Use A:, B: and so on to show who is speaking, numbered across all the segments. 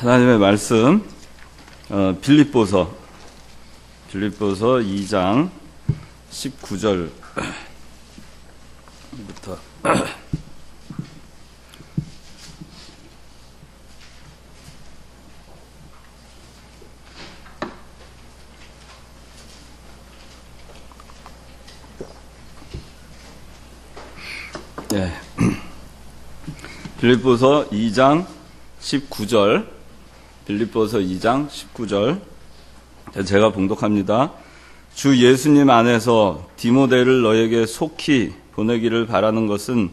A: 하나님의 말씀, 빌립보서 2장 19절부터 빌립보서 2장 19절, 빌립보서 2장 19절, 제가 봉독합니다. 주 예수님 안에서 디모데를 너에게 속히 보내기를 바라는 것은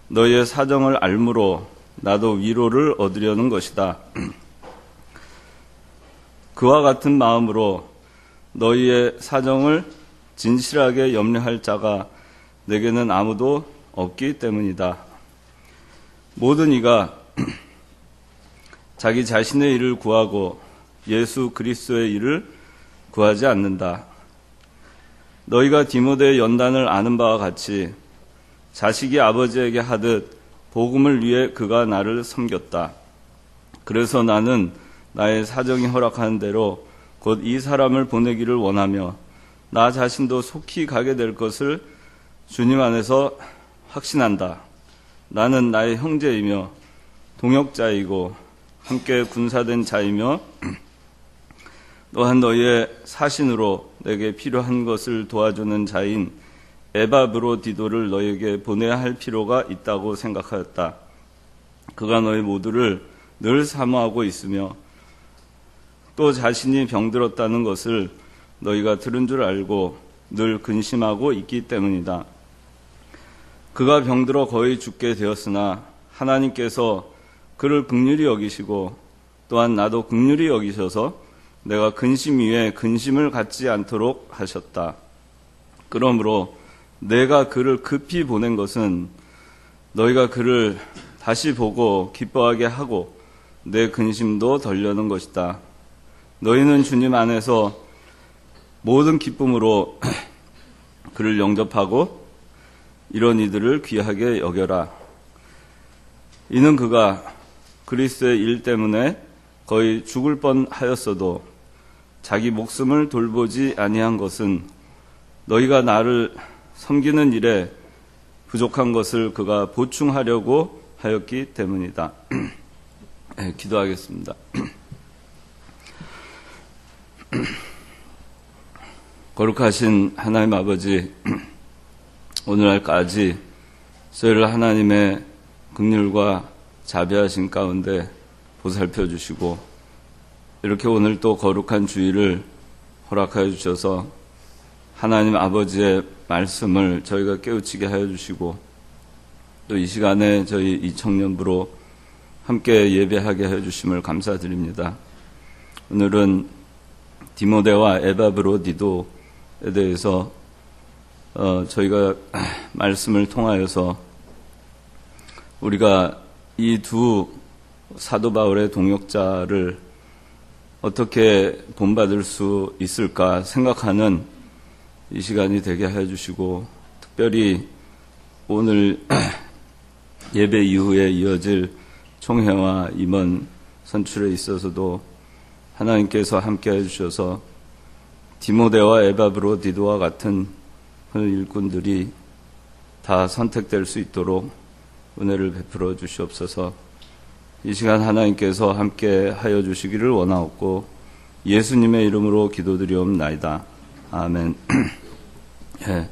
A: 너희의 사정을 알므로 나도 위로를 얻으려는 것이다. 그와 같은 마음으로 너희의 사정을 진실하게 염려할 자가 내게는 아무도 없기 때문이다. 모든 이가 자기 자신의 일을 구하고 예수 그리스도의 일을 구하지 않는다. 너희가 디모데의 연단을 아는 바와 같이 자식이 아버지에게 하듯 복음을 위해 그가 나를 섬겼다. 그래서 나는 나의 사정이 허락하는 대로 곧 이 사람을 보내기를 원하며 나 자신도 속히 가게 될 것을 주님 안에서 확신한다. 나는 나의 형제이며 동역자이고 함께 군사된 자이며 또한 너희의 사신으로 내게 필요한 것을 도와주는 자인 에바브로디도를 너희에게 보내야 할 필요가 있다고 생각하였다. 그가 너희 모두를 늘 사모하고 있으며 또 자신이 병들었다는 것을 너희가 들은 줄 알고 늘 근심하고 있기 때문이다. 그가 병들어 거의 죽게 되었으나 하나님께서 그를 긍휼히 여기시고 또한 나도 긍휼히 여기셔서 내가 근심 위에 근심을 갖지 않도록 하셨다. 그러므로 내가 그를 급히 보낸 것은 너희가 그를 다시 보고 기뻐하게 하고 내 근심도 덜려는 것이다. 너희는 주님 안에서 모든 기쁨으로 그를 영접하고 이런 이들을 귀하게 여겨라. 이는 그가 그리스도의 일 때문에 거의 죽을 뻔하였어도 자기 목숨을 돌보지 아니한 것은 너희가 나를 섬기는 일에 부족한 것을 그가 보충하려고 하였기 때문이다. 네, 기도하겠습니다. 거룩하신 하나님 아버지, 오늘날까지 저희를 하나님의 긍휼과 자비하신 가운데 보살펴 주시고 이렇게 오늘 또 거룩한 주일을 허락하여 주셔서 하나님 아버지의 말씀을 저희가 깨우치게 하여 주시고 또 이 시간에 저희 이 청년부로 함께 예배하게 하여 주심을 감사드립니다. 오늘은 디모데와 에바브로디도에 대해서 저희가 말씀을 통하여서 우리가 이 두 사도 바울의 동역자를 어떻게 본받을 수 있을까 생각하는 이 시간이 되게 해주시고 특별히 오늘 예배 이후에 이어질 총회와 임원 선출에 있어서도 하나님께서 함께 해주셔서 디모데와 에바브로디도와 같은 일꾼들이 다 선택될 수 있도록 은혜를 베풀어 주시옵소서. 이 시간 하나님께서 함께 하여 주시기를 원하옵고 예수님의 이름으로 기도드리옵나이다. 아멘. 예,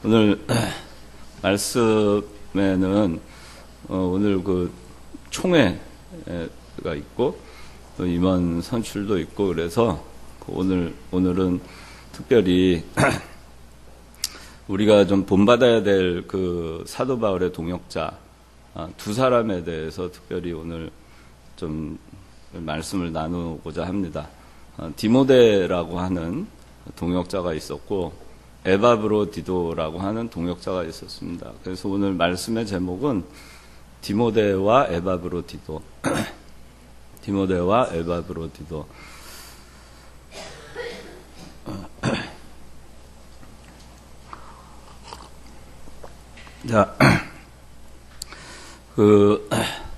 A: 오늘 말씀에는 오늘 그 총회가 있고 또 임원 선출도 있고 그래서 오늘은 특별히 우리가 좀 본받아야 될 그 사도 바울의 동역자 두 사람에 대해서 특별히 오늘 좀 말씀을 나누고자 합니다. 디모데라고 하는 동역자가 있었고 에바브로디도라고 하는 동역자가 있었습니다. 그래서 오늘 말씀의 제목은 디모데와 에바브로디도 디모데와 에바브로디도. 자,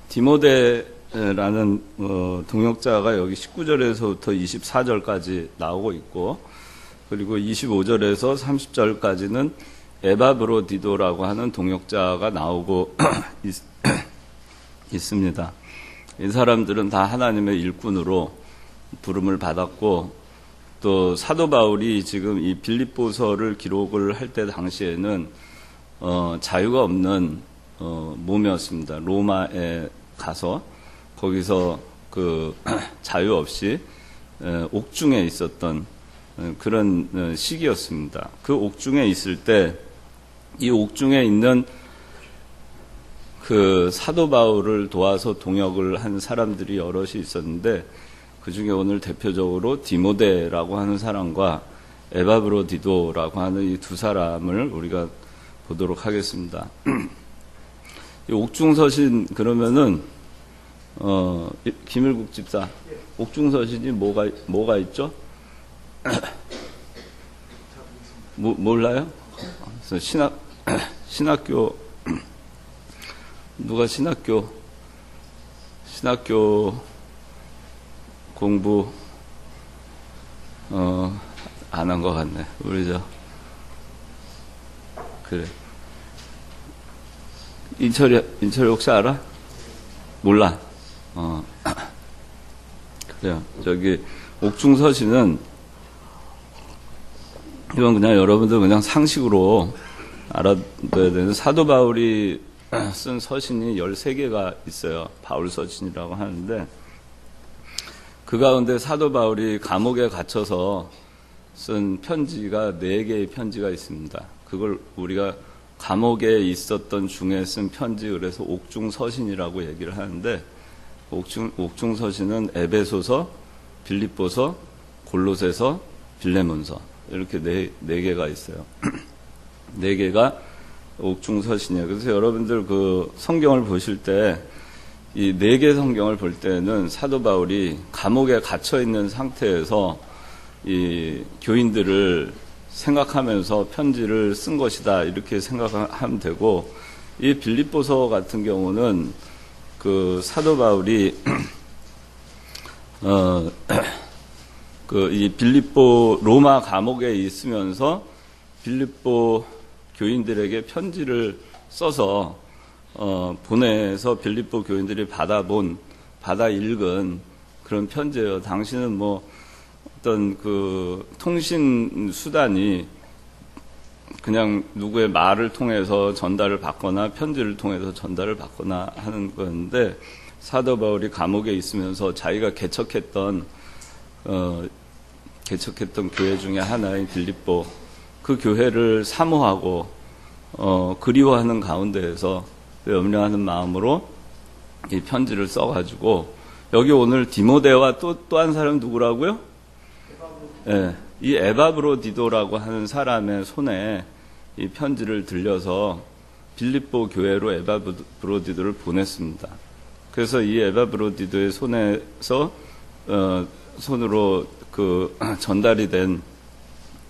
A: 디모데 라는 동역자가 여기 19절에서부터 24절까지 나오고 있고, 그리고 25절에서 30절까지는 에바브로디도라고 하는 동역자가 나오고 있습니다. 이 사람들은 다 하나님의 일꾼으로 부름을 받았고, 또 사도 바울이 지금 이 빌립보서를 기록을 할 때 당시에는 자유가 없는 몸이었습니다. 로마에 가서 거기서 그 자유 없이 옥중에 있었던 그런 시기였습니다. 그 옥중에 있을 때 이 옥중에 있는 그 사도 바울을 도와서 동역을 한 사람들이 여럿이 있었는데, 그 중에 오늘 대표적으로 디모데라고 하는 사람과 에바브로디도라고 하는 이 두 사람을 우리가 보도록 하겠습니다. 이 옥중서신 그러면은 김일국 집사, 옥중서신이 뭐가 있죠? 몰라요? 그래서 신학교 누가 신학교 공부 안 한 것 같네. 우리 그래. 인철이 혹시 알아? 몰라. 그래요. 저기 옥중서신은 이건 그냥 여러분들 그냥 상식으로 알아둬야 되는, 사도 바울이 쓴 서신이 13개가 있어요. 바울 서신이라고 하는데, 그 가운데 사도 바울이 감옥에 갇혀서 쓴 편지가 4개의 편지가 있습니다. 그걸 우리가 감옥에 있었던 중에 쓴 편지, 그래서 옥중서신이라고 얘기를 하는데, 옥중서신은 에베소서, 빌립보서, 골로새서, 빌레몬서, 이렇게 네 개가 있어요. 4개가 옥중서신이에요. 그래서 여러분들 그 성경을 보실 때 이 4개 성경을 볼 때는 사도 바울이 감옥에 갇혀 있는 상태에서 이 교인들을 생각하면서 편지를 쓴 것이다, 이렇게 생각하면 되고, 이 빌립보서 같은 경우는 그 사도 바울이 이 빌립보 로마 감옥에 있으면서 빌립보 교인들에게 편지를 써서 보내서 빌립보 교인들이 받아 읽은 그런 편지예요. 당시는 뭐 어떤 그 통신 수단이 그냥 누구의 말을 통해서 전달을 받거나 편지를 통해서 전달을 받거나 하는 건데, 사도 바울이 감옥에 있으면서 자기가 개척했던 교회 중에 하나인 빌립보, 그 교회를 사모하고 그리워하는 가운데에서 염려하는 마음으로 이 편지를 써가지고, 여기 오늘 디모데와 또 한 사람 누구라고요? 예, 이 에바브로디도라고 하는 사람의 손에 이 편지를 들려서 빌립보 교회로 에바브로디도를 보냈습니다. 그래서 이 에바브로디도의 손으로 그 전달이 된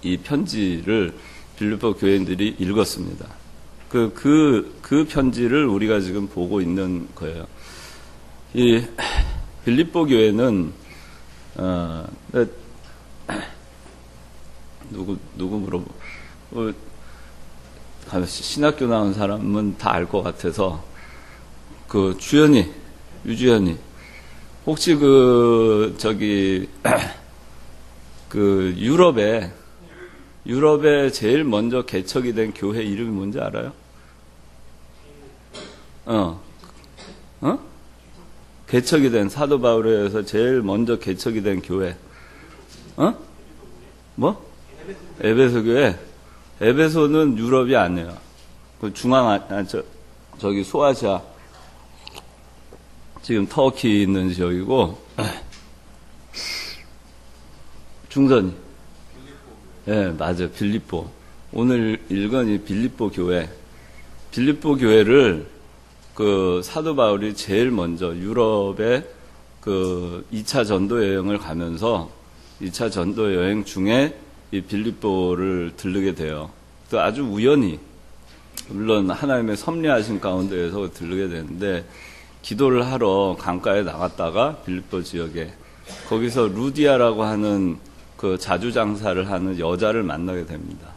A: 이 편지를 빌립보 교인들이 읽었습니다. 그 편지를 우리가 지금 보고 있는 거예요. 이 빌립보 교회는 누구 물어보? 신학교 나온 사람은 다 알 것 같아서, 그 유주연이 혹시 유럽에 제일 먼저 개척이 된 교회 이름이 뭔지 알아요? 개척이 된, 사도 바울에 의해서 제일 먼저 개척이 된 교회. 뭐? 에베소 교회. 에베소는 유럽이 아니에요. 그 저기 소아시아. 지금 터키 있는 지역이고, 중선이. 예, 맞아요. 빌립보. 오늘 읽은 이 빌립보 교회. 빌립보 교회를 그 사도 바울이 제일 먼저 유럽에 그 2차 전도 여행을 가면서 2차 전도 여행 중에 이 빌립보를 들르게 돼요. 또 아주 우연히, 물론 하나님의 섭리하신 가운데에서 들르게 되는데, 기도를 하러 강가에 나갔다가 빌립보 지역에 거기서 루디아라고 하는 그 자주장사를 하는 여자를 만나게 됩니다.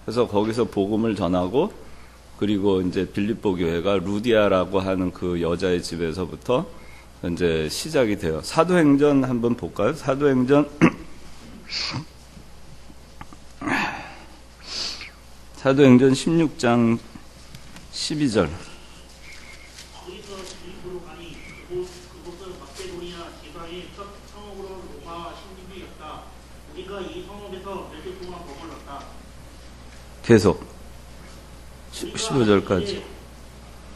A: 그래서 거기서 복음을 전하고 그리고 이제 빌립보 교회가 루디아라고 하는 그 여자의 집에서부터 이제 시작이 돼요. 사도행전 한번 볼까요? 사도행전 16장 12절.
B: 거기서 빌립보로 가니 그곳은 마케도니아 지방의 첫 성읍으로 로마 식민지였다. 우리가 이 성읍에서 몇 주 동안 머물렀다.
A: 계속 15절까지.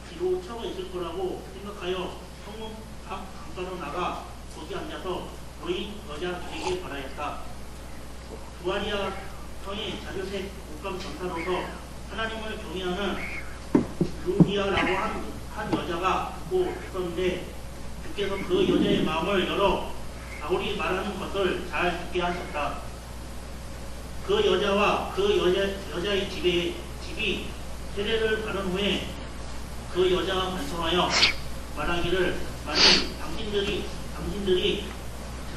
B: 비로 차고 있을 거라고 생각하여 성읍 앞 강가로 나가 거기 앉아서 노인 여자 되게 바라였다. 부아리아 성의 자주색 옷감 전사로서 하나님을 경외하는 루디아라고 한 여자가 곧 있었는데 주께서 그 여자의 마음을 열어 바울이 말하는 것을 잘 듣게 하셨다. 그 여자와 그 여자의 집이 세례를 받은 후에 그 여자가 반성하여 말하기를 만일 당신들이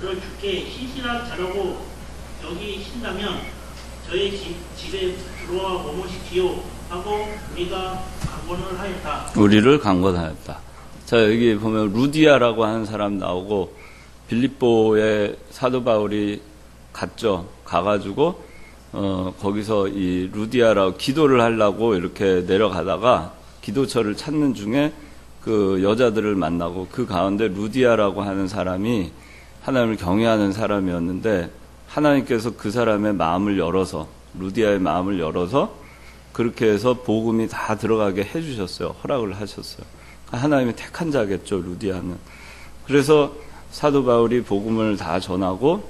B: 저를 주께 신실한 자라고 여기신다면 저의 집에 들어와 머무십시오 하고 우리를 강권하였다. 자, 여기 보면 루디아라고 하는 사람 나오고 빌립보에 사도 바울이 갔죠. 가가지고 거기서 이 루디아라고 기도를 하려고 이렇게 내려가다가 기도처를 찾는 중에 그 여자들을 만나고 그 가운데 루디아라고 하는 사람이 하나님을 경외하는 사람이었는데 하나님께서 그 사람의 마음을 열어서 루디아의 마음을 열어서 그렇게 해서 복음이 다 들어가게 해주셨어요. 허락을 하셨어요. 하나님이 택한 자겠죠, 루디아는. 그래서 사도 바울이 복음을 다 전하고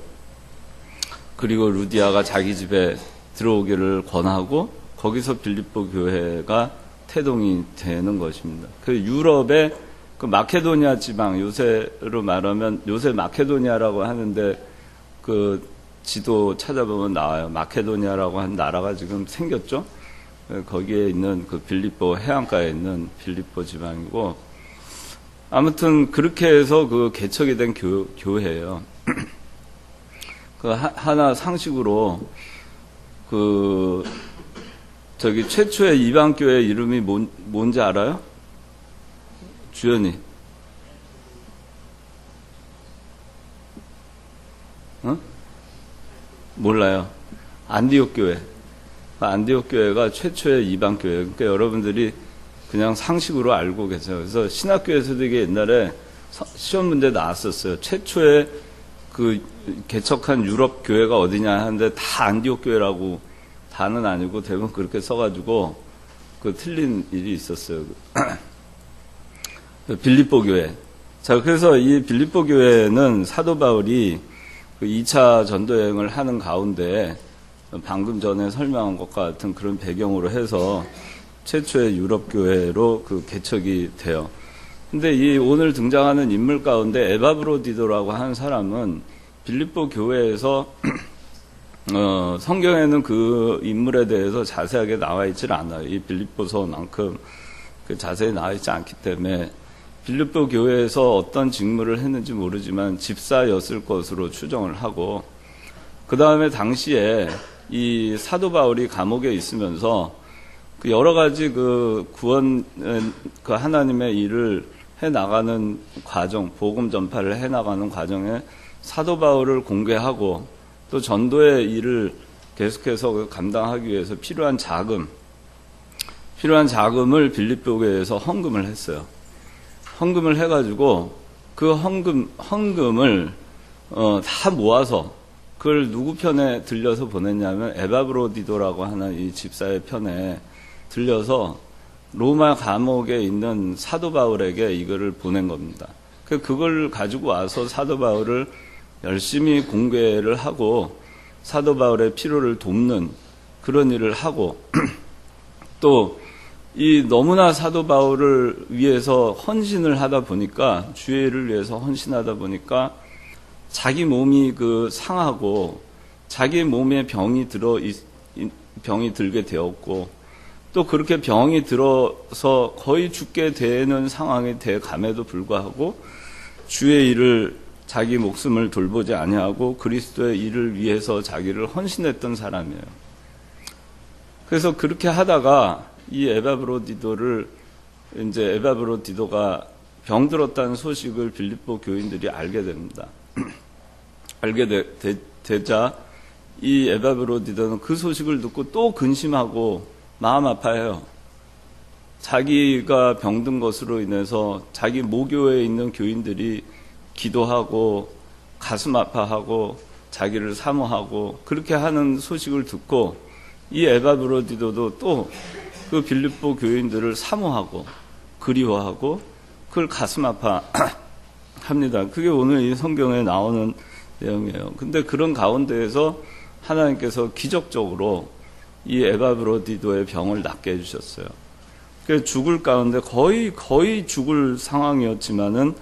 B: 그리고 루디아가 자기 집에 들어오기를 권하고 거기서 빌립보 교회가 태동이 되는 것입니다. 그 유럽의 그 마케도니아 지방, 요새로 말하면 요새 마케도니아라고 하는데 그 지도 찾아보면 나와요. 마케도니아라고 한 나라가 지금 생겼죠. 거기에 있는 그 빌립보 해안가에 있는 빌립보 지방이고 아무튼 그렇게 해서 그 개척이 된 교회예요. 그 하나 상식으로 그 저기 최초의 이방 교회 이름이 뭔지 알아요? 주연이. 몰라요. 안디옥 교회. 안디옥 교회가 최초의 이방 교회. 그러니까 여러분들이 그냥 상식으로 알고 계세요. 그래서 신학교에서도 이게 옛날에 시험 문제 나왔었어요. 최초의 그 개척한 유럽 교회가 어디냐 하는데 다 안디옥 교회라고 다는 아니고 대부분 그렇게 써가지고 그 틀린 일이 있었어요. 빌립보 교회. 자, 그래서 이 빌립보 교회는 사도 바울이 그 2차 전도여행을 하는 가운데 방금 전에 설명한 것과 같은 그런 배경으로 해서 최초의 유럽 교회로 그 개척이 돼요. 근데 이 오늘 등장하는 인물 가운데 에바브로디도라고 하는 사람은 빌립보 교회에서 성경에는 그 인물에 대해서 자세하게 나와 있질 않아요. 이 빌립보서만큼 자세히 나와 있지 않기 때문에 빌립보 교회에서 어떤 직무를 했는지 모르지만 집사였을 것으로 추정을 하고 그 다음에 당시에 이 사도 바울이 감옥에 있으면서 그 여러 가지 그 구원 그 하나님의 일을 해 나가는 과정, 복음 전파를 해 나가는 과정에 사도 바울을 공개하고 또 전도의 일을 계속해서 감당하기 위해서 필요한 자금을 빌립보 교회에서 헌금을 했어요. 헌금을 해가지고 그 헌금을 다 모아서 그걸 누구 편에 들려서 보냈냐면 에바브로디도라고 하는 이 집사의 편에 들려서 로마 감옥에 있는 사도 바울에게 이거를 보낸 겁니다. 그걸 가지고 와서 사도 바울을 열심히 공개를 하고 사도 바울의 필요를 돕는 그런 일을 하고 또 이 너무나 사도 바울을 위해서 헌신을 하다 보니까 주의 일을 위해서 헌신하다 보니까 자기 몸이 그 상하고 자기 몸에 병이 들게 되었고
A: 또 그렇게 병이 들어서 거의 죽게 되는 상황이 돼 감에도 불구하고 주의 일을 자기 목숨을 돌보지 아니하고 그리스도의 일을 위해서 자기를 헌신했던 사람이에요. 그래서 그렇게 하다가 이 에바브로디도가 병들었다는 소식을 빌립보 교인들이 알게 됩니다. 알게 되자 이 에바브로디도는 그 소식을 듣고 또 근심하고 마음 아파해요. 자기가 병든 것으로 인해서 자기 모교에 있는 교인들이 기도하고 가슴 아파하고 자기를 사모하고 그렇게 하는 소식을 듣고 이 에바브로디도도 또 그 빌립보 교인들을 사모하고 그리워하고 그걸 가슴 아파합니다. 그게 오늘 이 성경에 나오는 내용이에요. 근데 그런 가운데에서 하나님께서 기적적으로 이 에바브로디도의 병을 낫게 해주셨어요. 그래서 죽을 가운데 거의 죽을 상황이었지만은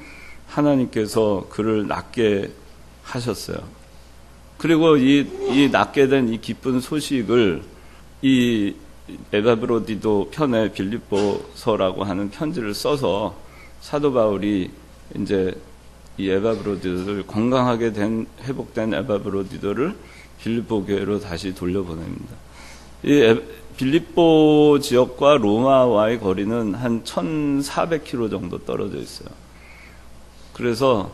A: 하나님께서 그를 낫게 하셨어요. 그리고 이 낫게 된 이 기쁜 소식을 이 에바브로디도 편에 빌립보서라고 하는 편지를 써서 사도 바울이 이제 이 에바브로디도를 건강하게 회복된 에바브로디도를 빌립보 교회로 다시 돌려보냅니다. 이 빌립보 지역과 로마와의 거리는 한 1,400km 정도 떨어져 있어요. 그래서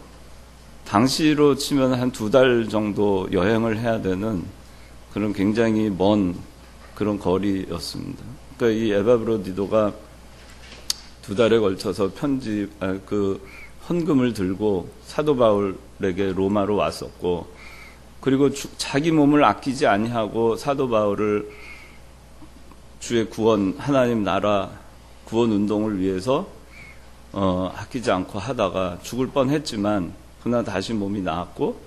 A: 당시로 치면 한 2달 정도 여행을 해야 되는 그런 굉장히 먼 그런 거리였습니다. 그러니까 이 에바브로디도가 2달에 걸쳐서 헌금을 들고 사도 바울에게 로마로 왔었고, 그리고 자기 몸을 아끼지 아니하고 사도 바울을 주의 구원, 하나님 나라 구원 운동을 위해서 아끼지 않고 하다가 죽을 뻔했지만 그러나 다시 몸이 나았고,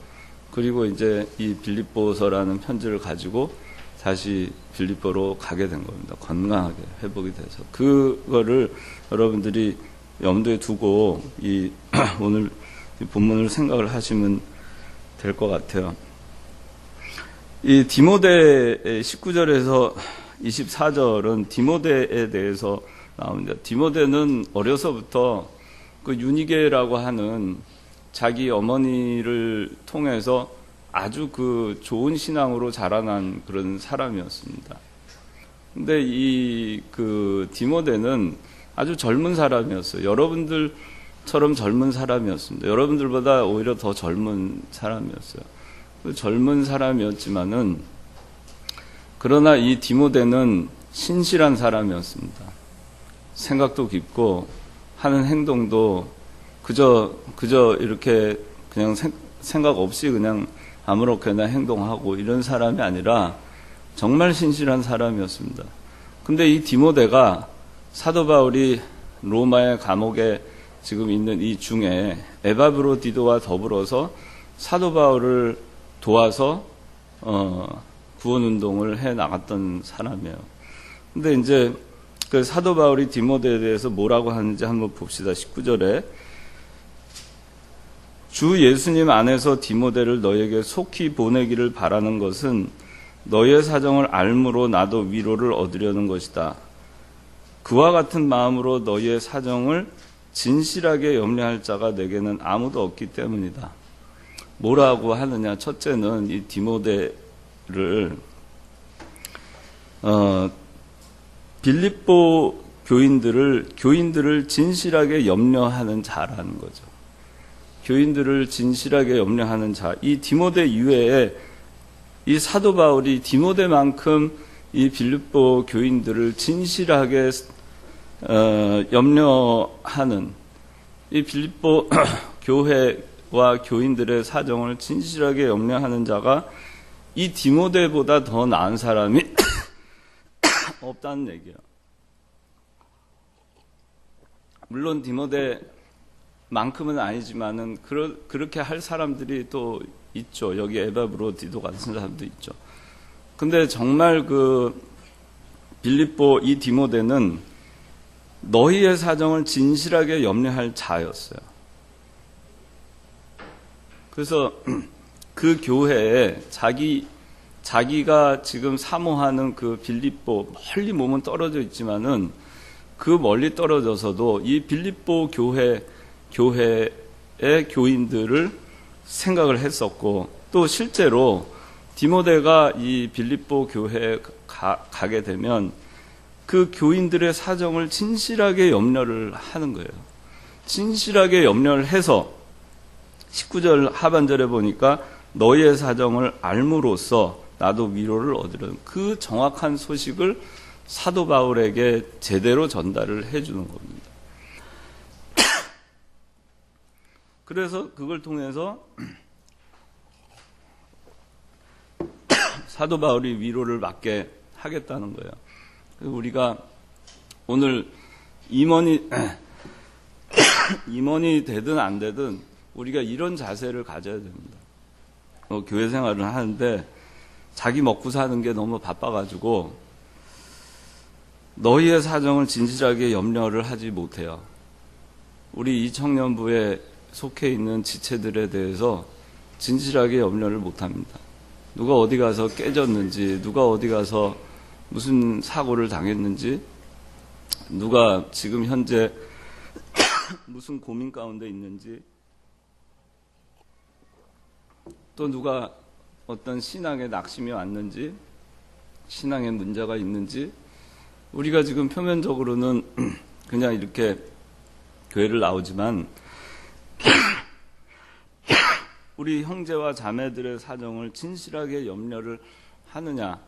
A: 그리고 이제 이 빌립보서라는 편지를 가지고 다시 빌립보로 가게 된 겁니다. 건강하게 회복이 돼서. 그거를 여러분들이 염두에 두고 오늘 이 본문을 생각을 하시면 될 것 같아요. 이 디모데 19절에서 24절은 디모데에 대해서 나옵니다. 디모데는 어려서부터 그 유니게라고 하는 자기 어머니를 통해서 아주 그 좋은 신앙으로 자라난 그런 사람이었습니다. 근데 그 디모데는 아주 젊은 사람이었어요. 여러분들처럼 젊은 사람이었습니다. 여러분들보다 오히려 더 젊은 사람이었어요. 젊은 사람이었지만은, 그러나 이 디모데는 신실한 사람이었습니다. 생각도 깊고 하는 행동도 그저 이렇게 그냥 생각 없이 그냥 아무렇게나 행동하고 이런 사람이 아니라 정말 신실한 사람이었습니다. 근데 이 디모데가 사도 바울이 로마의 감옥에 지금 있는 이 중에 에바브로디도와 더불어서 사도 바울을 도와서 구원 운동을 해 나갔던 사람이에요. 근데 이제 그 사도 바울이 디모데에 대해서 뭐라고 하는지 한번 봅시다. 19절에 주 예수님 안에서 디모데를 너에게 속히 보내기를 바라는 것은 너의 사정을 알므로 나도 위로를 얻으려는 것이다. 그와 같은 마음으로 너의 사정을 진실하게 염려할 자가 내게는 아무도 없기 때문이다. 뭐라고 하느냐? 첫째는 이 디모데를 빌립보 교인들을 진실하게 염려하는 자라는 거죠. 교인들을 진실하게 염려하는 자. 이 디모데 이외에 이 사도 바울이 디모데만큼 이 빌립보 교인들을 진실하게 염려하는, 이 빌립보 교회와 교인들의 사정을 진실하게 염려하는 자가 이 디모데보다 더 나은 사람이 없다는 얘기예요. 물론 디모데만큼은 아니지만은 그렇게 할 사람들이 또 있죠. 여기 에바브로디도 같은 사람도 있죠. 근데 정말 그 빌립보 이 디모데는 너희의 사정을 진실하게 염려할 자였어요. 그래서 그 교회에 자기 자기가 지금 사모하는 그 빌립보, 멀리 몸은 떨어져 있지만은 그 멀리 떨어져서도 이 빌립보 교회의 교인들을 생각을 했었고, 또 실제로 디모데가 이 빌립보 교회에 가게 되면 그 교인들의 사정을 진실하게 염려를 하는 거예요. 진실하게 염려를 해서 19절 하반절에 보니까 너희의 사정을 알므로써 나도 위로를 얻으려는 그 정확한 소식을 사도 바울에게 제대로 전달을 해주는 겁니다. 그래서 그걸 통해서 사도 바울이 위로를 받게 하겠다는 거예요. 우리가 오늘 임원이 되든 안 되든 우리가 이런 자세를 가져야 됩니다. 교회 생활을 하는데 자기 먹고 사는 게 너무 바빠가지고 너희의 사정을 진실하게 염려를 하지 못해요. 우리 이 청년부에 속해 있는 지체들에 대해서 진실하게 염려를 못합니다. 누가 어디 가서 깨졌는지, 누가 어디 가서 무슨 사고를 당했는지, 누가 지금 현재 무슨 고민 가운데 있는지, 또 누가 어떤 신앙에 낙심이 왔는지, 신앙에 문제가 있는지, 우리가 지금 표면적으로는 그냥 이렇게 교회를 나오지만 우리 형제와 자매들의 사정을 진실하게 염려를 하느냐,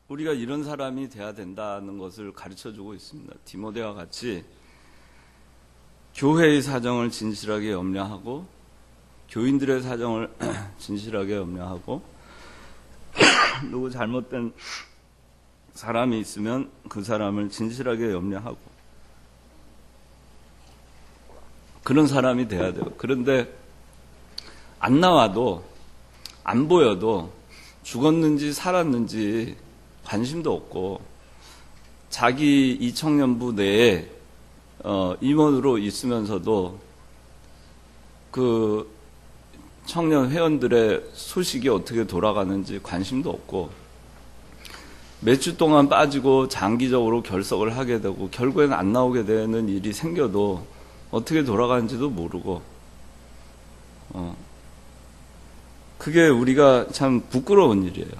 A: 우리가 이런 사람이 돼야 된다는 것을 가르쳐주고 있습니다. 디모데와 같이 교회의 사정을 진실하게 염려하고 교인들의 사정을 진실하게 염려하고 누구 잘못된 사람이 있으면 그 사람을 진실하게 염려하고 그런 사람이 돼야 돼요. 그런데 안 나와도 안 보여도 죽었는지 살았는지 관심도 없고 자기 이 청년부 내에 임원으로 있으면서도 그 청년 회원들의 소식이 어떻게 돌아가는지 관심도 없고 몇 주 동안 빠지고 장기적으로 결석을 하게 되고 결국에는 안 나오게 되는 일이 생겨도 어떻게 돌아가는지도 모르고 그게 우리가 참 부끄러운 일이에요.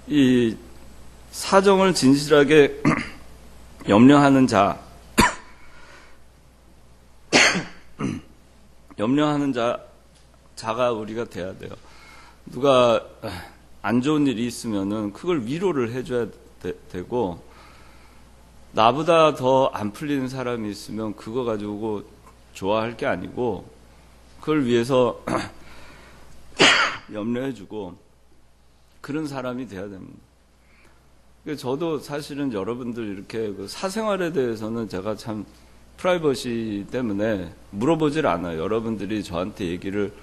A: 이 사정을 진실하게 염려하는 자가 우리가 돼야 돼요. 누가 안 좋은 일이 있으면은 그걸 위로를 해줘야 되고, 나보다 더 안 풀리는 사람이 있으면 그거 가지고 좋아할 게 아니고, 그걸 위해서 염려해주고, 그런 사람이 돼야 됩니다. 저도 사실은 여러분들 이렇게 그 사생활에 대해서는 제가 참 프라이버시 때문에 물어보질 않아요. 여러분들이 저한테 얘기를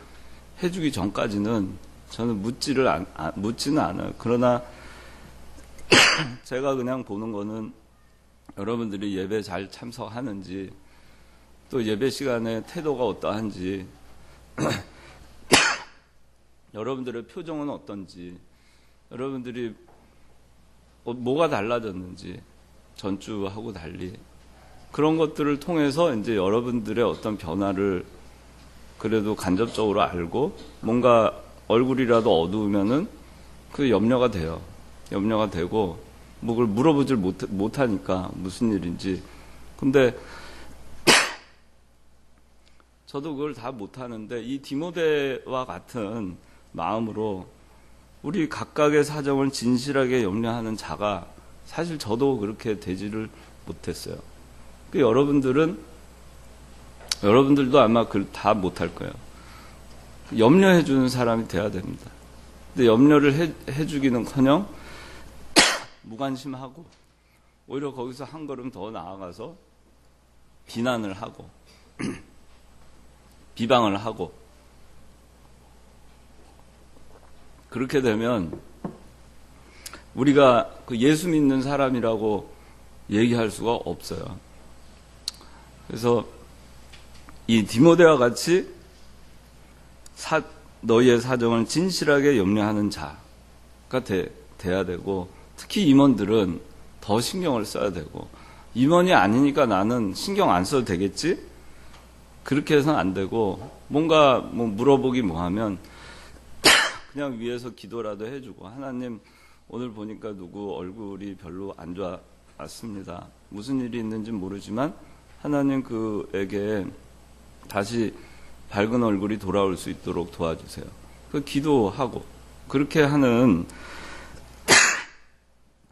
A: 해주기 전까지는 저는 묻지는 않아요. 그러나 제가 그냥 보는 거는 여러분들이 예배 잘 참석하는지, 또 예배 시간에 태도가 어떠한지, 여러분들의 표정은 어떤지, 여러분들이 뭐가 달라졌는지, 전주하고 달리 그런 것들을 통해서 이제 여러분들의 어떤 변화를 그래도 간접적으로 알고, 뭔가 얼굴이라도 어두우면은 그 염려가 돼요. 염려가 되고, 뭐 그걸 물어보질 못하니까 무슨 일인지. 근데 저도 그걸 다 못하는데 이 디모데와 같은 마음으로 우리 각각의 사정을 진실하게 염려하는 자가, 사실 저도 그렇게 되지를 못했어요. 여러분들도 아마 다 못할 거예요. 염려해주는 사람이 돼야 됩니다. 근데 염려를 해주기는커녕 무관심하고 오히려 거기서 한 걸음 더 나아가서 비난을 하고 비방을 하고, 그렇게 되면 우리가 그 예수 믿는 사람이라고 얘기할 수가 없어요. 그래서 이 디모데와 같이 너희의 사정을 진실하게 염려하는 자가 돼야 되고, 특히 임원들은 더 신경을 써야 되고, 임원이 아니니까 나는 신경 안 써도 되겠지? 그렇게 해서는 안 되고, 뭔가 물어보기 하면 그냥 위에서 기도라도 해주고, 하나님 오늘 보니까 누구 얼굴이 별로 안 좋았습니다. 무슨 일이 있는지 모르지만 하나님 그에게 다시 밝은 얼굴이 돌아올 수 있도록 도와주세요. 그 기도하고, 그렇게 하는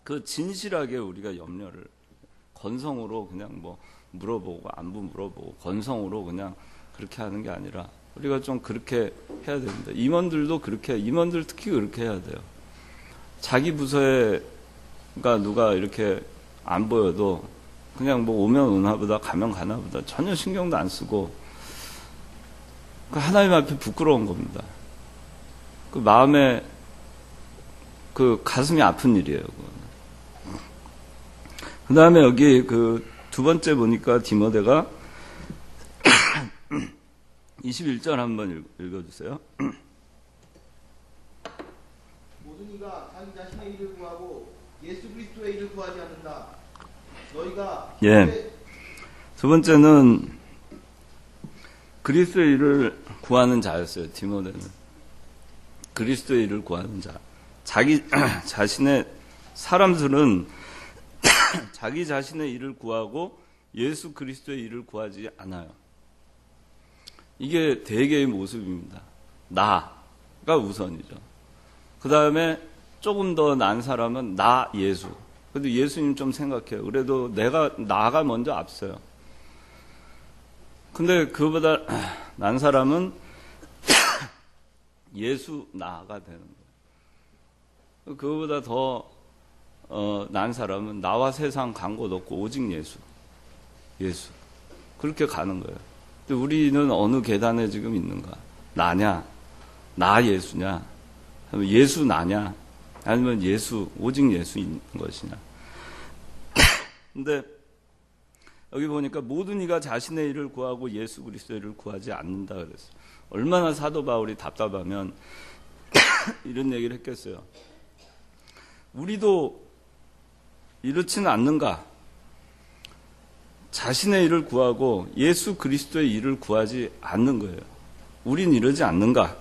A: 그 진실하게 우리가 염려를 건성으로 그냥 물어보고 안부 물어보고 건성으로 그냥 그렇게 하는 게 아니라 우리가 좀 그렇게 해야 됩니다. 임원들도 임원들 특히 그렇게 해야 돼요. 자기 부서에가 누가 이렇게 안 보여도 그냥 오면 오나보다 가면 가나보다 전혀 신경도 안 쓰고, 그 하나님 앞에 부끄러운 겁니다. 그 마음에 그 가슴이 아픈 일이에요. 그 다음에 여기 그 두 번째 보니까 디모데가 21절 한번 읽어주세요.
C: 모든 이가 자기 자신의 일을 구하고 예수 그리스도의 일을 구하지 않는다. 너희가
A: 두 번째는 그리스도의 일을 구하는 자였어요. 디모데는 그리스도의 일을 구하는 자. 자기 자신의 사람들은 자기 자신의 일을 구하고 예수 그리스도의 일을 구하지 않아요. 이게 대개의 모습입니다. 나가 우선이죠. 그 다음에 조금 더 난 사람은 나 예수. 그래도 예수님 좀 생각해요. 그래도 나가 먼저 앞서요. 근데 그보다 난 사람은 예수 나가 되는 거예요. 그거보다 더 난 사람은 나와 세상 간 곳 없고 오직 예수. 그렇게 가는 거예요. 근데 우리는 어느 계단에 지금 있는가? 나냐? 나 예수냐? 아니면 예수 나냐? 아니면 오직 예수인 것이냐? 근데 여기 보니까 모든 이가 자신의 일을 구하고 예수 그리스도의 일을 구하지 않는다 그랬어요. 얼마나 사도 바울이 답답하면 이런 얘기를 했겠어요. 우리도 이렇지는 않는가? 자신의 일을 구하고 예수 그리스도의 일을 구하지 않는 거예요. 우린 이러지 않는가?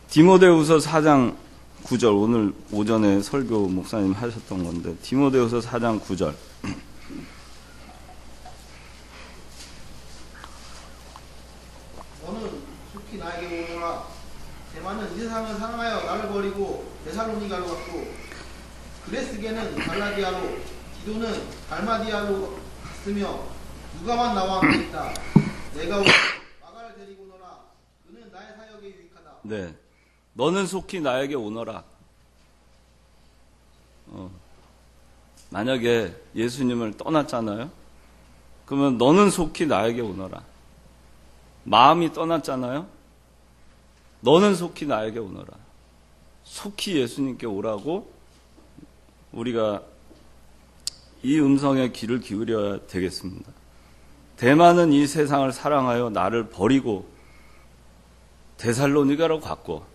A: 디모데후서 4장 9절, 오늘 오전에 설교 목사님 하셨던 건데, 디모데후서 4장 9절.
C: 너는 속히 나에게 오너라. 대만은 이 세상을 사랑하여 나를 버리고 데살로니가로 갔고, 그레스게는 갈라디아로, 디도는 달마디아로 갔으며 누가만 나와 함께 있다. 내가 마가를 데리고 오너라. 그는 나의 사역에 유익하다.
A: 네, 너는 속히 나에게 오너라. 만약에 예수님을 떠났잖아요. 그러면 너는 속히 나에게 오너라. 마음이 떠났잖아요. 너는 속히 나에게 오너라. 속히 예수님께 오라고 우리가 이 음성에 귀를 기울여야 되겠습니다. 대만은 이 세상을 사랑하여 나를 버리고 데살로니가로 갔고,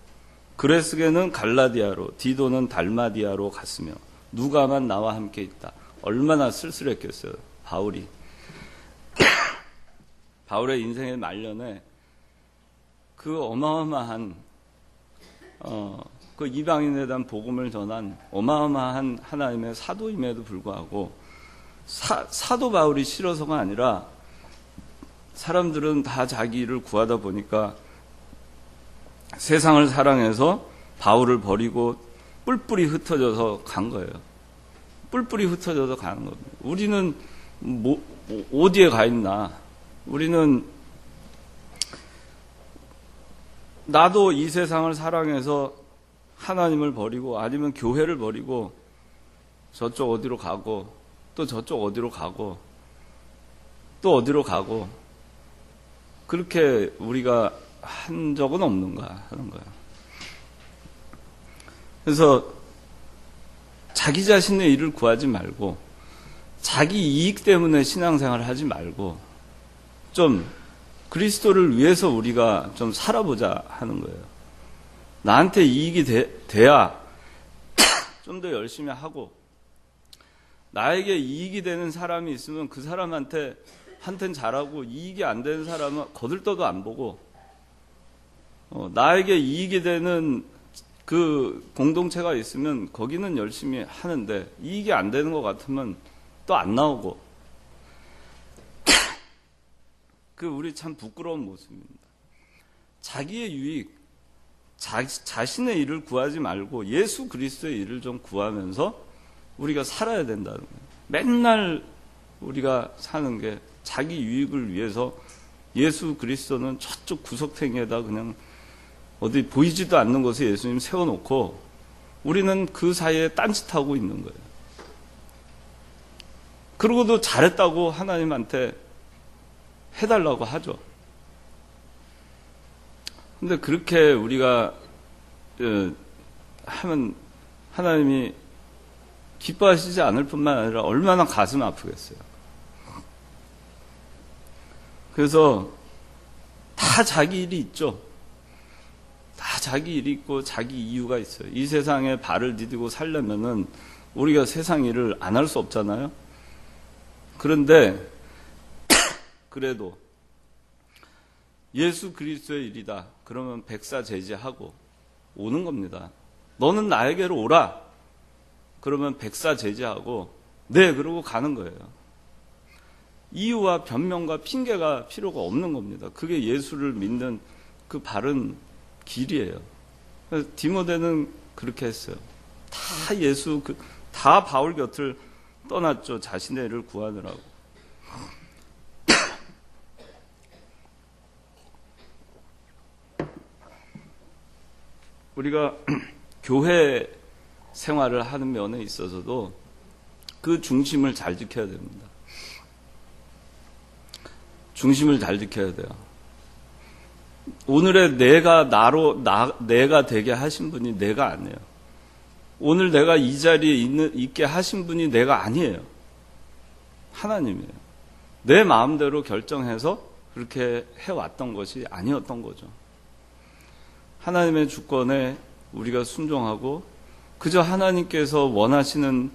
A: 그레스게는 갈라디아로, 디도는 달마디아로 갔으며 누가만 나와 함께 있다. 얼마나 쓸쓸했겠어요, 바울이. 바울의 인생의 말년에 그 어마어마한 그 이방인에 대한 복음을 전한 어마어마한 하나님의 사도임에도 불구하고 사도 바울이 싫어서가 아니라 사람들은 다 자기 일을 구하다 보니까 세상을 사랑해서 바울을 버리고 뿔뿔이 흩어져서 간 거예요. 뿔뿔이 흩어져서 가는 겁니다. 우리는 어디에 가 있나? 우리는 나도 이 세상을 사랑해서 하나님을 버리고 아니면 교회를 버리고 저쪽 어디로 가고 또 저쪽 어디로 가고 또 어디로 가고 그렇게 우리가 한 적은 없는가 하는 거예요. 그래서 자기 자신의 일을 구하지 말고 자기 이익 때문에 신앙생활을 하지 말고 좀 그리스도를 위해서 우리가 좀 살아보자 하는 거예요. 나한테 이익이 돼야 좀 더 열심히 하고, 나에게 이익이 되는 사람이 있으면 그 사람한테는 잘하고, 이익이 안 되는 사람은 거들떠도 안 보고, 나에게 이익이 되는 그 공동체가 있으면 거기는 열심히 하는데, 이익이 안 되는 것 같으면 또 안 나오고, 그 우리 참 부끄러운 모습입니다. 자기의 유익, 자신의 일을 구하지 말고 예수 그리스도의 일을 좀 구하면서 우리가 살아야 된다는 거예요. 맨날 우리가 사는 게 자기 유익을 위해서 예수 그리스도는 저쪽 구석탱이에다 그냥 어디 보이지도 않는 곳에 예수님 세워놓고 우리는 그 사이에 딴짓하고 있는 거예요. 그러고도 잘했다고 하나님한테 해달라고 하죠. 근데 그렇게 우리가 하면 하나님이 기뻐하시지 않을 뿐만 아니라 얼마나 가슴 아프겠어요. 그래서 다 자기 일이 있죠. 다 자기 일이 있고 자기 이유가 있어요. 이 세상에 발을 디디고 살려면은 우리가 세상 일을 안 할 수 없잖아요. 그런데 그래도 예수 그리스도의 일이다. 그러면 백사제지하고 오는 겁니다. 너는 나에게로 오라. 그러면 백사제지하고 네, 그러고 가는 거예요. 이유와 변명과 핑계가 필요가 없는 겁니다. 그게 예수를 믿는 그 바른 길이에요. 그래서 디모데는 그렇게 했어요. 다 바울 곁을 떠났죠. 자신의 일을 구하느라고. 우리가 교회 생활을 하는 면에 있어서도 그 중심을 잘 지켜야 됩니다. 중심을 잘 지켜야 돼요. 오늘의 내가 되게 하신 분이 내가 아니에요. 오늘 내가 이 자리에 있게 하신 분이 내가 아니에요. 하나님이에요. 내 마음대로 결정해서 그렇게 해왔던 것이 아니었던 거죠. 하나님의 주권에 우리가 순종하고 그저 하나님께서 원하시는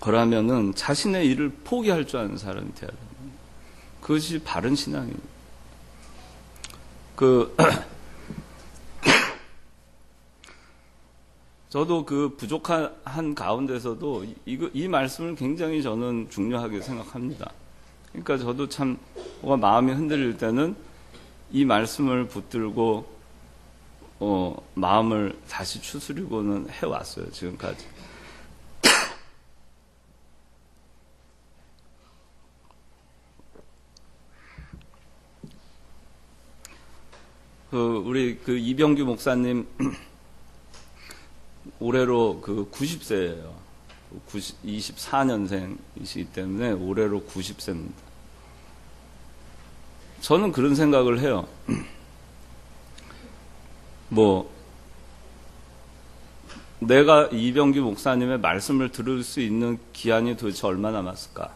A: 거라면은 자신의 일을 포기할 줄 아는 사람이 돼야 됩니다. 그것이 바른 신앙입니다. 저도 그 부족한 가운데서도 이 말씀을 굉장히 저는 중요하게 생각합니다. 그러니까 저도 참 마음이 흔들릴 때는 이 말씀을 붙들고 마음을 다시 추스리고는 해왔어요, 지금까지. 우리 이병규 목사님, 올해로 90세예요. 24년생이시기 때문에 올해로 90세입니다. 저는 그런 생각을 해요. 내가 이병규 목사님의 말씀을 들을 수 있는 기한이 도대체 얼마 남았을까?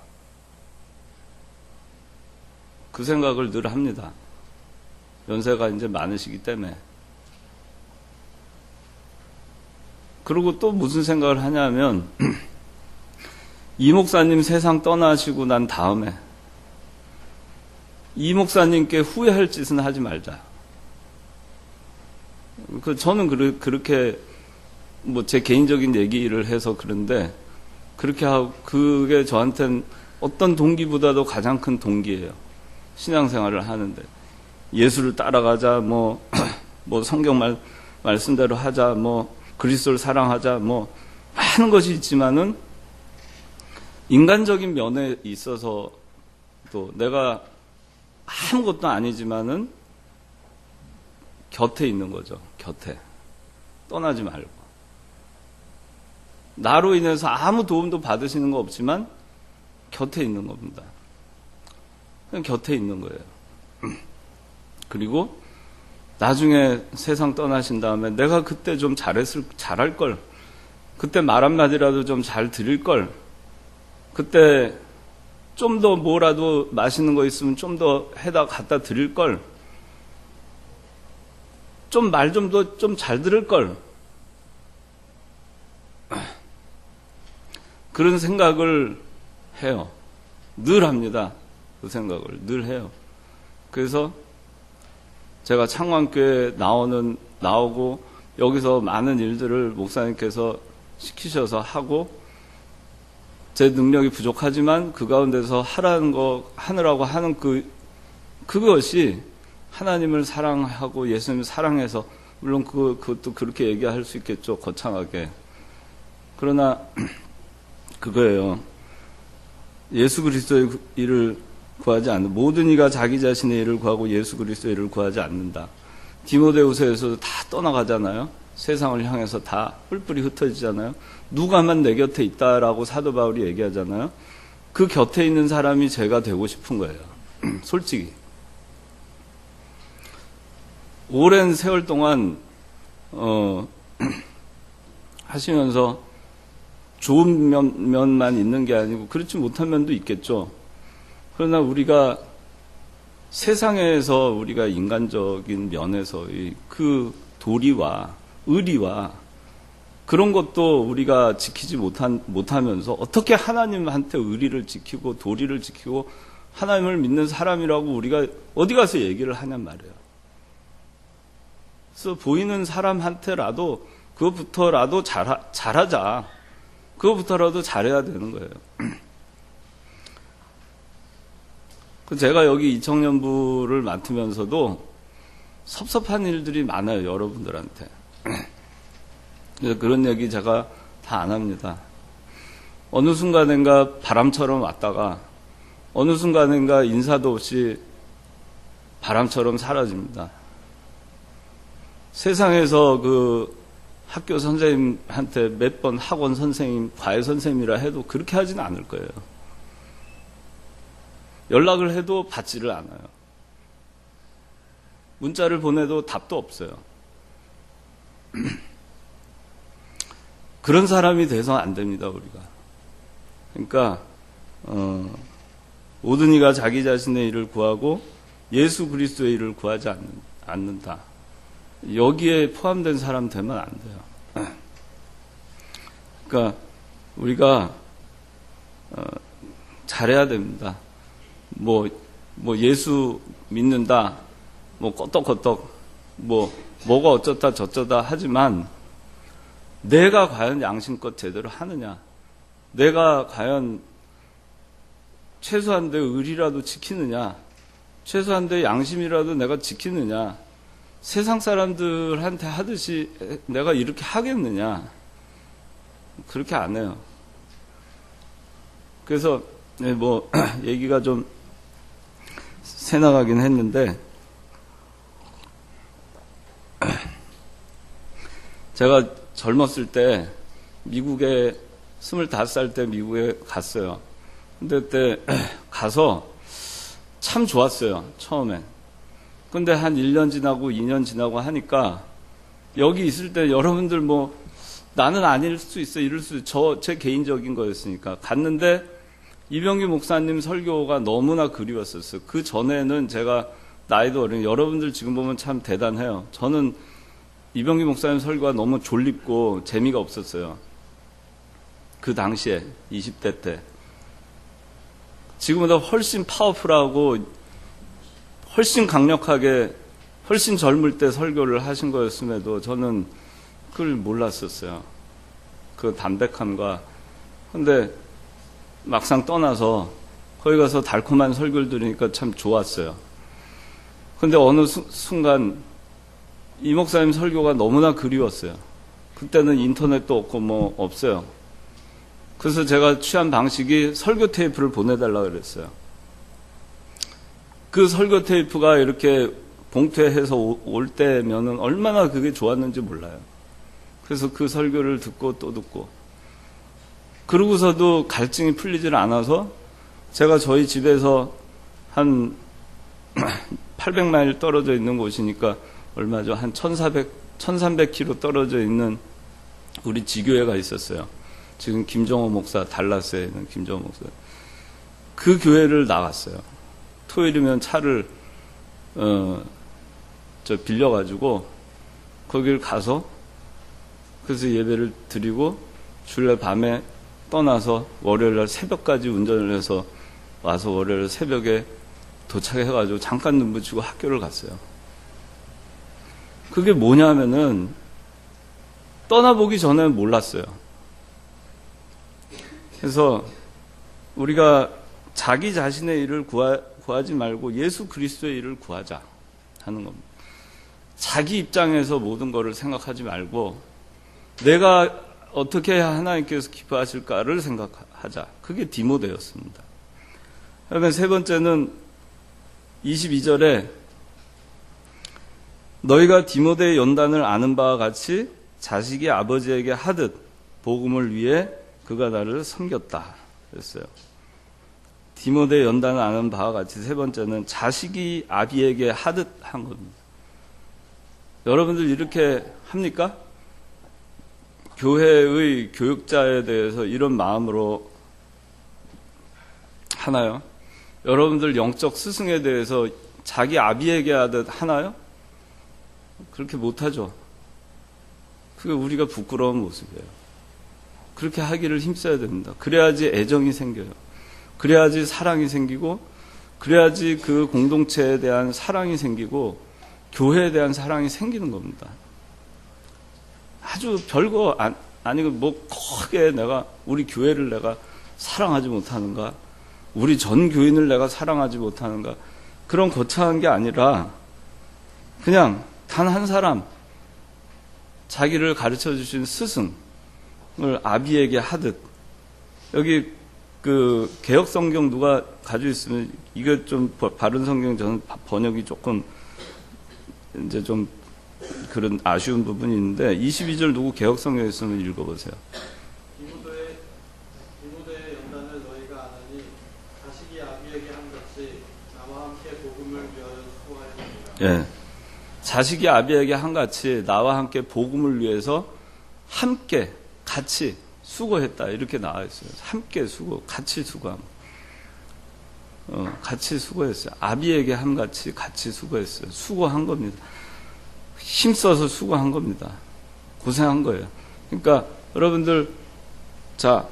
A: 그 생각을 늘 합니다. 연세가 이제 많으시기 때문에. 그리고 또 무슨 생각을 하냐면, 이 목사님 세상 떠나시고 난 다음에, 이 목사님께 후회할 짓은 하지 말자. 저는 그렇게, 제 개인적인 얘기를 해서 그런데, 그렇게 하고, 그게 저한테는 어떤 동기보다도 가장 큰 동기예요. 신앙생활을 하는데. 예수를 따라가자, 성경 말씀대로 하자, 그리스도를 사랑하자, 많은 것이 있지만은, 인간적인 면에 있어서 또 내가 아무것도 아니지만은, 곁에 있는 거죠. 곁에. 떠나지 말고. 나로 인해서 아무 도움도 받으시는 거 없지만, 곁에 있는 겁니다. 그냥 곁에 있는 거예요. 그리고 나중에 세상 떠나신 다음에 내가 그때 좀 잘할 걸, 그때 말 한마디라도 좀 잘 드릴 걸, 그때 좀 더 뭐라도 맛있는 거 있으면 좀 더 해다 갖다 드릴 걸. 좀 말 좀 더 좀 잘 들을 걸. 그런 생각을 해요. 늘 합니다. 그 생각을 늘 해요. 그래서 제가 창광교회 나오고 여기서 많은 일들을 목사님께서 시키셔서 하고, 제 능력이 부족하지만 그 가운데서 하느라고 하는 그것이 하나님을 사랑하고 예수님을 사랑해서, 물론 그것도 그렇게 얘기할 수 있겠죠, 거창하게. 그러나 그거예요. 예수 그리스도의 일을 구하지 않는, 모든 이가 자기 자신의 일을 구하고 예수 그리스도의 일을 구하지 않는다. 디모데후서에서도 다 떠나가잖아요. 세상을 향해서 다 뿔뿔이 흩어지잖아요. 누가만 내 곁에 있다라고 사도 바울이 얘기하잖아요. 그 곁에 있는 사람이 제가 되고 싶은 거예요. 솔직히. 오랜 세월 동안 하시면서 좋은 면만 있는 게 아니고 그렇지 못한 면도 있겠죠. 그러나 우리가 세상에서 우리가 인간적인 면에서 그 도리와 의리와 그런 것도 우리가 지키지 못하면서 어떻게 하나님한테 의리를 지키고 도리를 지키고 하나님을 믿는 사람이라고 우리가 어디 가서 얘기를 하냔 말이에요. 그래서 보이는 사람한테라도 그것부터라도 잘하자. 그것부터라도 잘해야 되는 거예요. 제가 여기 이청년부를 맡으면서도 섭섭한 일들이 많아요, 여러분들한테. 그래서 그런 얘기 제가 다 안 합니다. 어느 순간인가 바람처럼 왔다가 어느 순간인가 인사도 없이 바람처럼 사라집니다. 세상에서 그 학교 선생님한테 몇 번 학원 선생님, 과외 선생님이라 해도 그렇게 하지는 않을 거예요. 연락을 해도 받지를 않아요. 문자를 보내도 답도 없어요. 그런 사람이 돼서 안 됩니다, 우리가. 그러니까 모든 이가 자기 자신의 일을 구하고 예수 그리스도의 일을 구하지 않는다. 여기에 포함된 사람 되면 안 돼요. 그러니까 우리가 잘해야 됩니다. 뭐 예수 믿는다, 뭐 껐덕껐덕, 뭐가 어쩌다 저쩌다 하지만 내가 과연 양심껏 제대로 하느냐, 내가 과연 최소한의 의리라도 지키느냐, 최소한의 양심이라도 내가 지키느냐, 세상 사람들한테 하듯이 내가 이렇게 하겠느냐, 그렇게 안 해요. 그래서 얘기가 좀 새나가긴 했는데, 제가 젊었을 때 미국에 25살 때 미국에 갔어요. 근데 그때 가서 참 좋았어요, 처음에. 근데 한 1년 지나고 2년 지나고 하니까 여기 있을 때 여러분들 나는 아닐 수 있어, 이럴 수 있어. 제 개인적인 거였으니까. 갔는데 이병규 목사님 설교가 너무나 그리웠었어요. 그 전에는 제가 나이도 어린, 여러분들 지금 보면 참 대단해요. 저는 이병규 목사님 설교가 너무 졸립고 재미가 없었어요. 그 당시에 20대 때. 지금보다 훨씬 파워풀하고 훨씬 강력하게 훨씬 젊을 때 설교를 하신 거였음에도 저는 그걸 몰랐었어요. 그 담백함과. 근데 막상 떠나서 거기 가서 달콤한 설교를 들으니까 참 좋았어요. 근데 어느 순간 이 목사님 설교가 너무나 그리웠어요. 그때는 인터넷도 없고 없어요. 그래서 제가 취한 방식이 설교 테이프를 보내달라고 그랬어요. 그 설교 테이프가 이렇게 봉투에해서 올 때면은 얼마나 그게 좋았는지 몰라요. 그래서 그 설교를 듣고 또 듣고, 그러고서도 갈증이 풀리질 않아서 제가 저희 집에서 한 800마일 떨어져 있는 곳이니까 얼마죠? 한 1300km 떨어져 있는 우리 지교회가 있었어요. 지금 김정호 목사, 달라스에 있는 김정호 목사. 그 교회를 나갔어요. 토요일이면 차를 빌려가지고 거기를 가서 그래서 예배를 드리고 주일날 밤에 떠나서 월요일날 새벽까지 운전을 해서 와서 월요일 새벽에 도착해가지고 잠깐 눈 붙이고 학교를 갔어요. 그게 뭐냐면은 떠나보기 전에 몰랐어요. 그래서 우리가 자기 자신의 일을 구하지 말고 예수 그리스도의 일을 구하자 하는 겁니다. 자기 입장에서 모든 것을 생각하지 말고 내가 어떻게 해야 하나님께서 기뻐하실까를 생각하자. 그게 디모데였습니다. 그러면 세 번째는 22절에 너희가 디모데의 연단을 아는 바와 같이 자식이 아버지에게 하듯 복음을 위해 그가 나를 섬겼다 그랬어요. 디모데의 연단을 아는 바와 같이 세 번째는 자식이 아비에게 하듯 한 겁니다. 여러분들 이렇게 합니까? 교회의 교육자에 대해서 이런 마음으로 하나요? 여러분들 영적 스승에 대해서 자기 아비에게 하듯 하나요? 그렇게 못하죠. 그게 우리가 부끄러운 모습이에요. 그렇게 하기를 힘써야 됩니다. 그래야지 애정이 생겨요. 그래야지 사랑이 생기고, 그래야지 그 공동체에 대한 사랑이 생기고, 교회에 대한 사랑이 생기는 겁니다. 아주 별거 아니고 뭐 크게 내가 우리 교회를 내가 사랑하지 못하는가, 우리 전 교인을 내가 사랑하지 못하는가, 그런 거창한 게 아니라 그냥 단 한 사람, 자기를 가르쳐 주신 스승을 아비에게 하듯. 여기 그 개역 성경 누가 가지고 있으면 이거 좀 바른 성경 저는 번역이 조금 이제 좀 그런 아쉬운 부분이 있는데 22절 누구 개역 성경에 있으면 읽어보세요.
D: 디모데의 연단을 너희가 아나니 자식이 아비에게 한 같이 나와 함께 복음을 위하여 수고하였느니라.
A: 예. 자식이 아비에게 한같이 나와 함께 복음을 위해서 함께 같이 수고했다 이렇게 나와 있어요. 함께 수고, 같이 수고함. 같이 수고했어요. 아비에게 한같이 같이 수고했어요. 수고한 겁니다. 힘써서 수고한 겁니다. 고생한 거예요. 그러니까 여러분들 자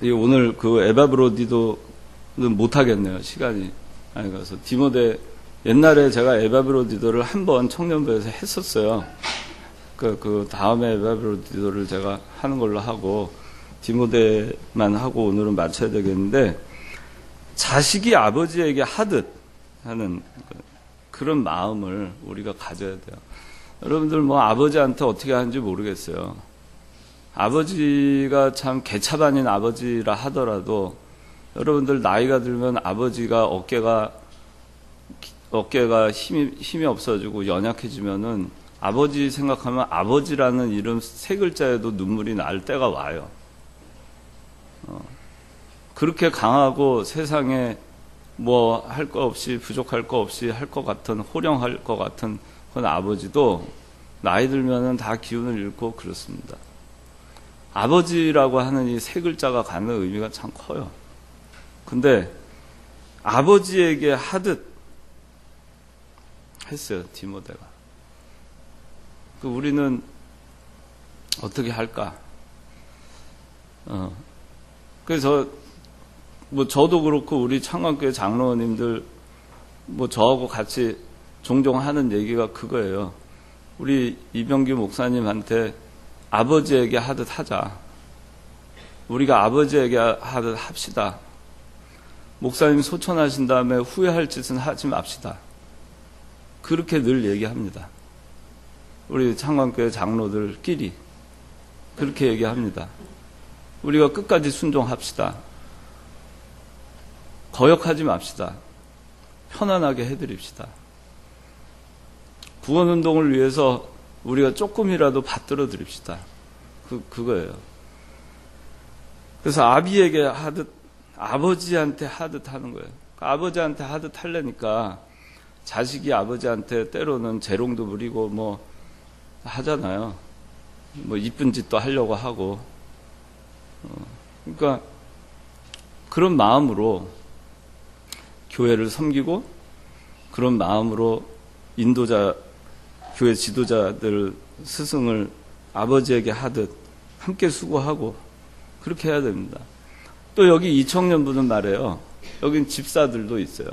A: 오늘 그 에바브로디도는 못 하겠네요. 시간이 많이 가서 디모데 옛날에 제가 에바브로디도를 한번 청년부에서 했었어요. 그 다음에 에바브로디도를 제가 하는 걸로 하고 디모데만 하고 오늘은 마쳐야 되겠는데 자식이 아버지에게 하듯 하는 그런 마음을 우리가 가져야 돼요. 여러분들 뭐 아버지한테 어떻게 하는지 모르겠어요. 아버지가 참 개차반인 아버지라 하더라도 여러분들 나이가 들면 아버지가 어깨가 힘이 없어지고 연약해지면은 아버지 생각하면 아버지라는 이름 세 글자에도 눈물이 날 때가 와요. 그렇게 강하고 세상에 뭐 할 거 없이 부족할 거 없이 할 것 같은 호령할 것 같은 그런 아버지도 나이 들면은 다 기운을 잃고 그렇습니다. 아버지라고 하는 이 세 글자가 갖는 의미가 참 커요. 근데 아버지에게 하듯 했어요, 디모데가. 우리는 어떻게 할까? 그래서 뭐 저도 그렇고 우리 창광교회 장로님들 뭐 저하고 같이 종종 하는 얘기가 그거예요. 우리 이병규 목사님한테 아버지에게 하듯 하자. 우리가 아버지에게 하듯 합시다. 목사님 소천하신 다음에 후회할 짓은 하지 맙시다. 그렇게 늘 얘기합니다. 우리 창광교회 장로들끼리 그렇게 얘기합니다. 우리가 끝까지 순종합시다. 거역하지 맙시다. 편안하게 해드립시다. 구원운동을 위해서 우리가 조금이라도 받들어 드립시다. 그거예요. 그래서 아비에게 하듯, 아버지한테 하듯 하는 거예요. 아버지한테 하듯 하려니까 자식이 아버지한테 때로는 재롱도 부리고 뭐 하잖아요. 뭐 이쁜 짓도 하려고 하고. 그러니까
B: 그런 마음으로 교회를 섬기고 그런 마음으로 인도자, 교회 지도자들, 스승을 아버지에게 하듯 함께 수고하고 그렇게 해야 됩니다. 또 여기 이 청년부는 말해요. 여긴 집사들도 있어요.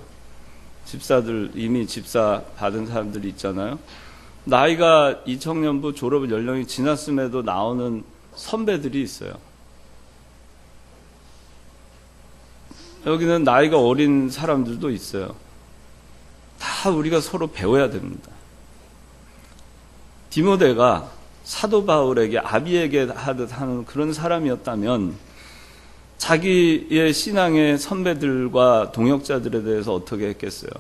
B: 집사들, 이미 집사 받은 사람들이 있잖아요. 나이가 이 청년부 졸업 연령이 지났음에도 나오는 선배들이 있어요. 여기는 나이가 어린 사람들도 있어요. 다 우리가 서로 배워야 됩니다. 디모데가 사도 바울에게 아비에게 하듯 하는 그런 사람이었다면 자기의 신앙의 선배들과 동역자들에 대해서 어떻게 했겠어요?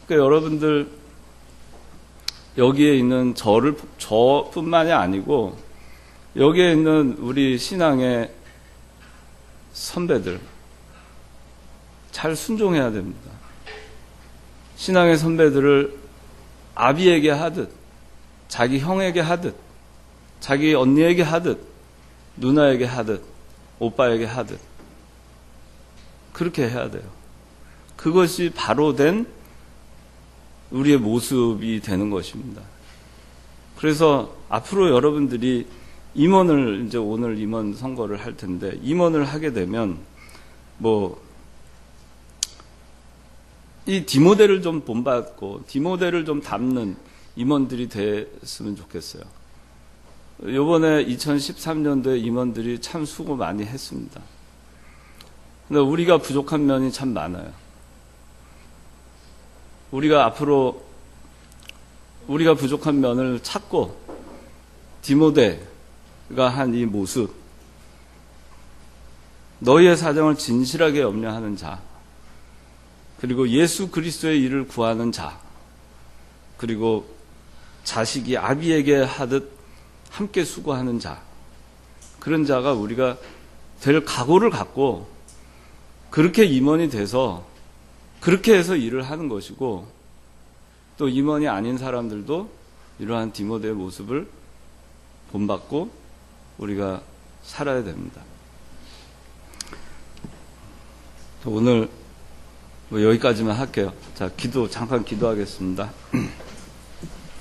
B: 그러니까 여러분들 여기에 있는 저뿐만이 아니고 여기에 있는 우리 신앙의 선배들 잘 순종해야 됩니다. 신앙의 선배들을 아비에게 하듯, 자기 형에게 하듯, 자기 언니에게 하듯, 누나에게 하듯, 오빠에게 하듯 그렇게 해야 돼요. 그것이 바로 된 우리의 모습이 되는 것입니다. 그래서 앞으로 여러분들이 임원을 이제 오늘 임원 선거를 할 텐데 임원을 하게 되면 이 디모데를 좀 본받고 디모데를 좀 닮는 임원들이 됐으면 좋겠어요. 이번에 2013년도에 임원들이 참 수고 많이 했습니다. 근데 우리가 부족한 면이 참 많아요. 우리가 앞으로 우리가 부족한 면을 찾고 디모데가 한 이 모습, 너희의 사정을 진실하게 염려하는 자, 그리고 예수 그리스도의 일을 구하는 자, 그리고 자식이 아비에게 하듯 함께 수고하는 자, 그런 자가 우리가 될 각오를 갖고 그렇게 임원이 돼서 그렇게 해서 일을 하는 것이고, 또 임원이 아닌 사람들도 이러한 디모데의 모습을 본받고 우리가 살아야 됩니다. 오늘 여기까지만 할게요. 자, 잠깐 기도하겠습니다.